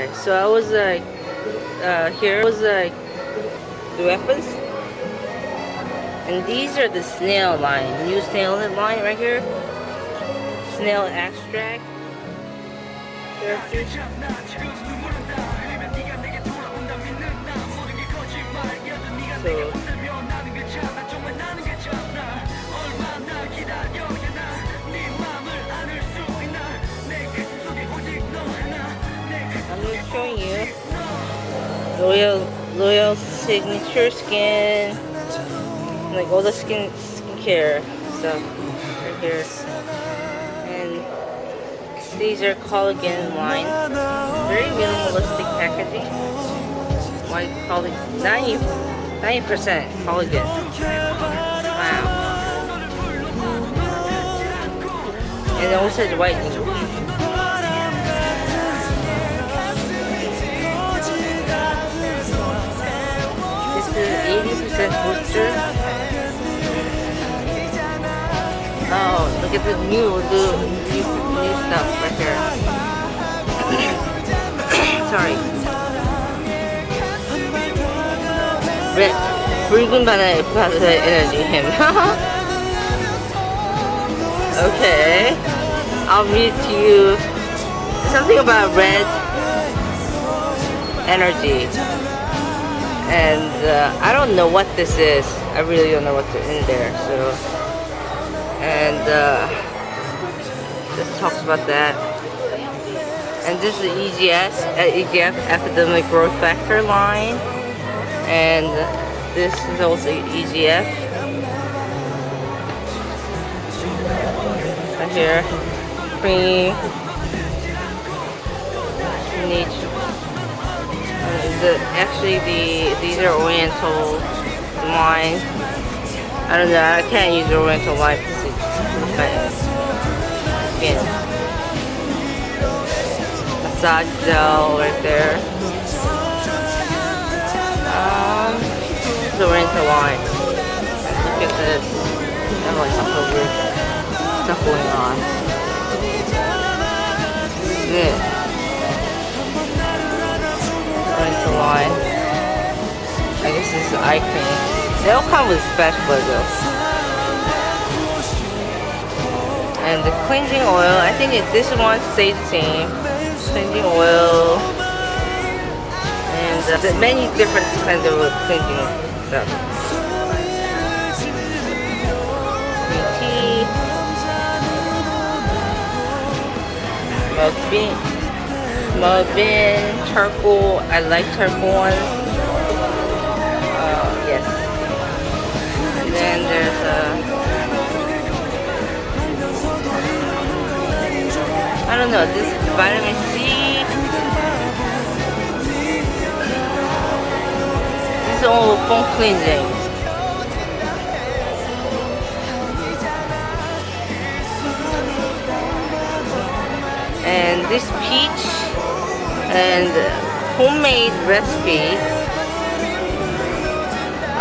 Okay, so I was like, here was like the weapons, and these are the snail line, new snail line right here, snail extract. So, I'm just showing you loyal signature skin, like all the skincare stuff right here. And these are collagen line, very minimalistic packaging. White collagen, 90% collagen. Wow. And it also has whitening. This is 80% booster. Oh, look at the new stuff right here. Sorry. Red, 붉은 바다의 energy him. Okay, I'll read to you something about red energy, and I don't know what this is. I really don't know what's in there. So, and this talks about that. And this is EGS, EGF epidemic growth factor line, and this is also EGF. Right here, cream, nature. These are Oriental line. I don't know. I can't use Oriental line because it's skin. Massage gel right there. The Oriental line. Look at this. I have like some weird stuff going on. This is it. Oriental line. I guess this is eye cream. They all come with spatula though. And the cleansing oil, I think this one stays the same. Cleansing oil. And many different kinds of cleansing stuff. Green tea. Mug bean, charcoal. I like charcoal ones. Yes. And then there's I don't know, this is vitamin C. This is all foam cleansing. And this peach and homemade recipe.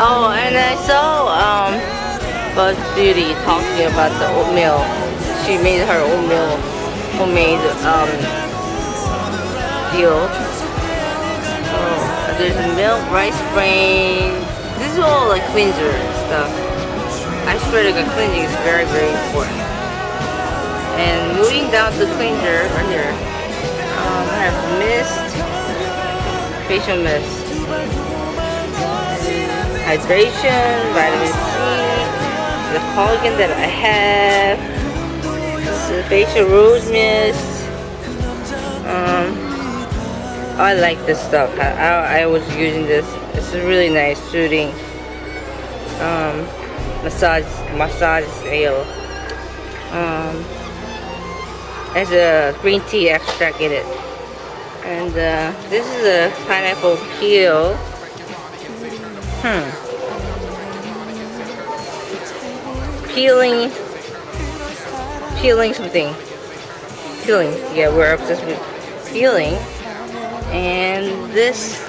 Oh, and I saw Buzz Beauty talking about the oatmeal. She made her oatmeal homemade deal. Oh, there's milk, rice brain. This is all like cleanser stuff. I swear to God, cleansing is very, very important. And moving down to cleanser right here, I have mist, facial mist, hydration, vitamin C, the collagen that I have. This is facial rose mist. I like this stuff. I was using this. This is really nice, soothing. Massage oil. Has a green tea extract in it. And this is a pineapple peel. Peeling something. Peeling. Yeah, we're obsessed with peeling. And this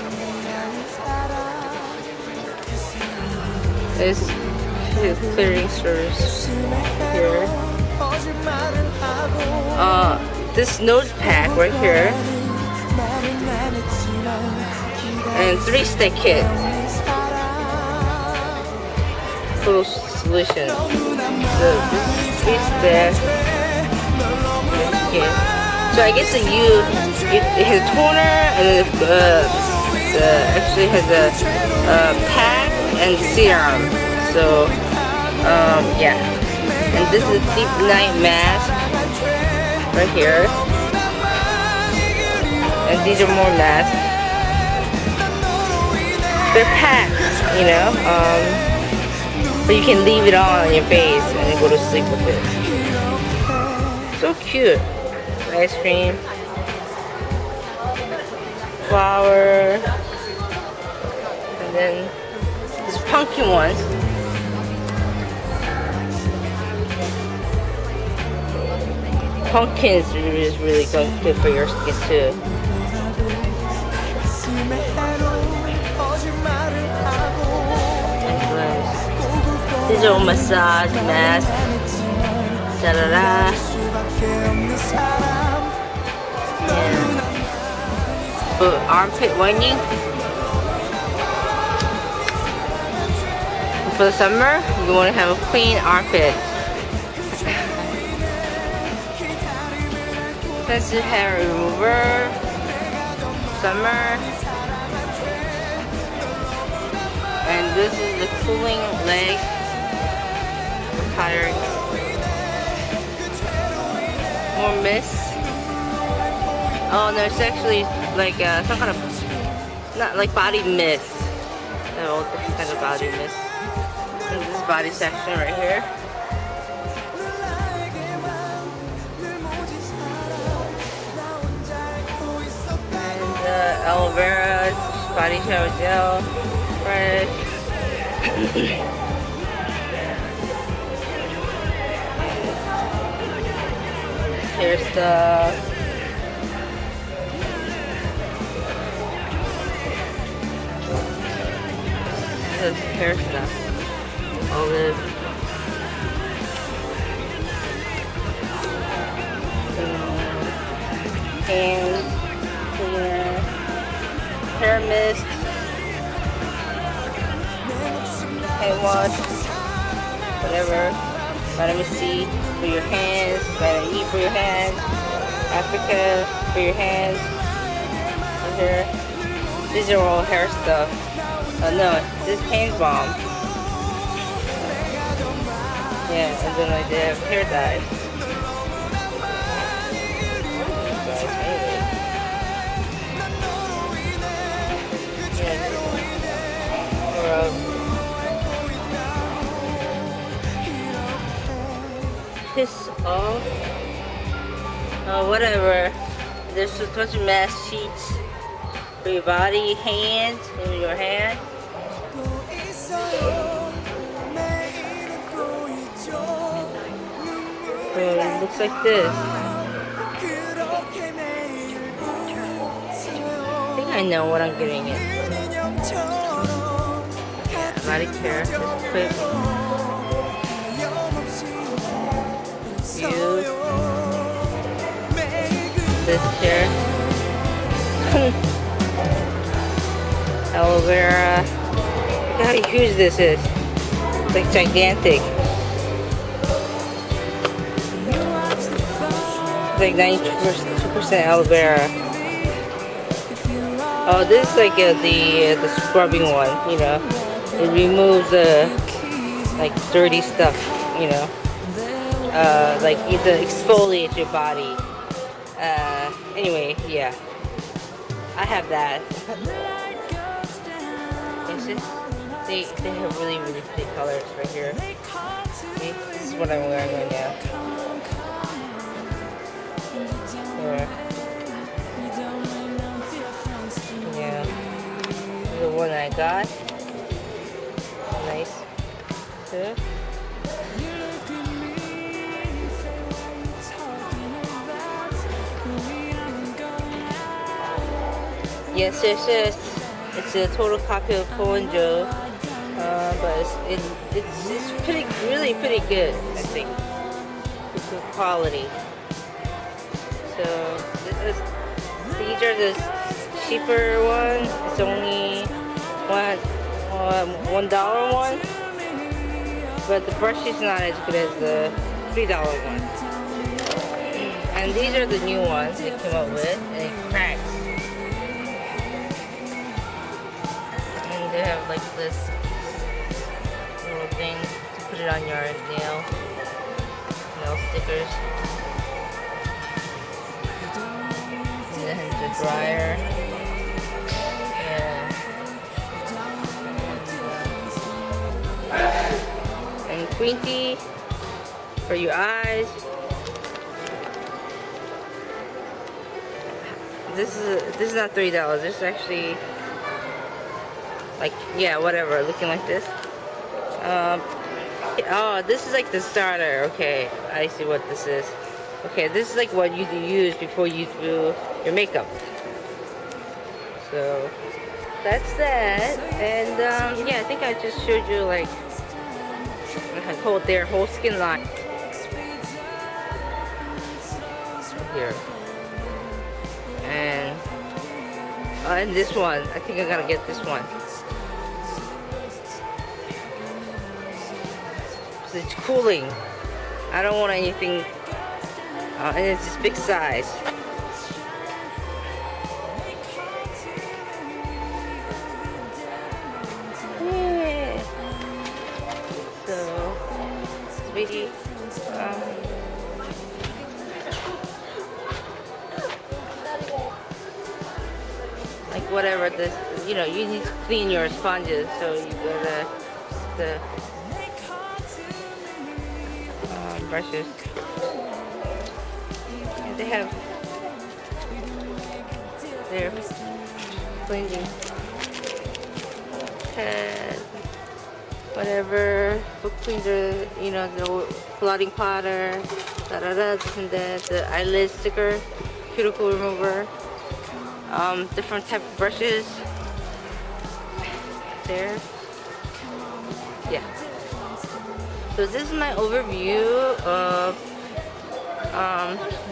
is clearing service here. This nose pack right here. and 3-stick kit. Full solution. So this is 3-stick kit. So I guess it has a toner and actually has a pack and serum. So yeah. And this is a deep night mask right here. And these are more masks. They're packed, you know, but you can leave it on your face and then go to sleep with it. So cute. Ice cream, flower, and then these pumpkin ones. Pumpkins is really good for your skin too. These are massage masks. Da da da. For armpit whitening. For the summer, you want to have a clean armpit. Sensitive hair remover. Summer. And this is the cooling leg. Tired. More mist. Oh no, it's actually like some kind of, not like body mist. No, different kind of body mist. And this body section right here. And aloe vera body shower gel, fresh. Hair stuff. This is hair stuff. Olive. Hand cleaner. Hair mist. Hand wash. Whatever. Vitamin C for your hands, vitamin E for your hands, Africa for your hands. Here. These are all hair stuff. No, this is hand balm. Yeah, and then I did hair dye. Piss off. Whatever. There's just a bunch of mask sheets for your body, hands, in your hand. So it looks like this. I think I know what I'm getting in. Yeah, body care, just quick. Use this here. Aloe vera. Look how huge this is. It's like gigantic. It's like 92% aloe vera. Oh, this is like the scrubbing one, you know. It removes like dirty stuff, you know. Like either exfoliate your body. Anyway, yeah. I have that. They have really pretty colors right here. Okay, this is what I'm wearing right now. Yeah. The one I got. Nice. Too. Yes. It's a total copy of Omgsh, but it's really pretty good, I think. It's good quality. So these are the cheaper one. It's only $1 one, but the brush is not as good as the $3 one. And these are the new ones they came up with, and it cracks. And they have like this little thing to put it on your nail stickers. And then the dryer. And green tea for your eyes. This is not $3. This is actually like, yeah, whatever, looking like this. Oh, this is like the starter. Okay, I see what this is. Okay, this is like what you use before you do your makeup. So that's that. And yeah, I think I just showed you like their whole skin line here. And this one, I think I'm gonna get this one. It's cooling. I don't want anything, and it's this big size. Yeah. So it's really like whatever this, you know, you need to clean your sponges, so you gotta the brushes. And they have their cleansing pad, whatever, book cleaner, you know, the blotting powder, this and that, the eyelid sticker, cuticle remover, different type of brushes there. Yeah. So this is my overview of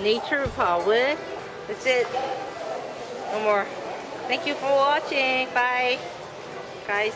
Neitchrepublic. That's it. No more. Thank you for watching. Bye, guys.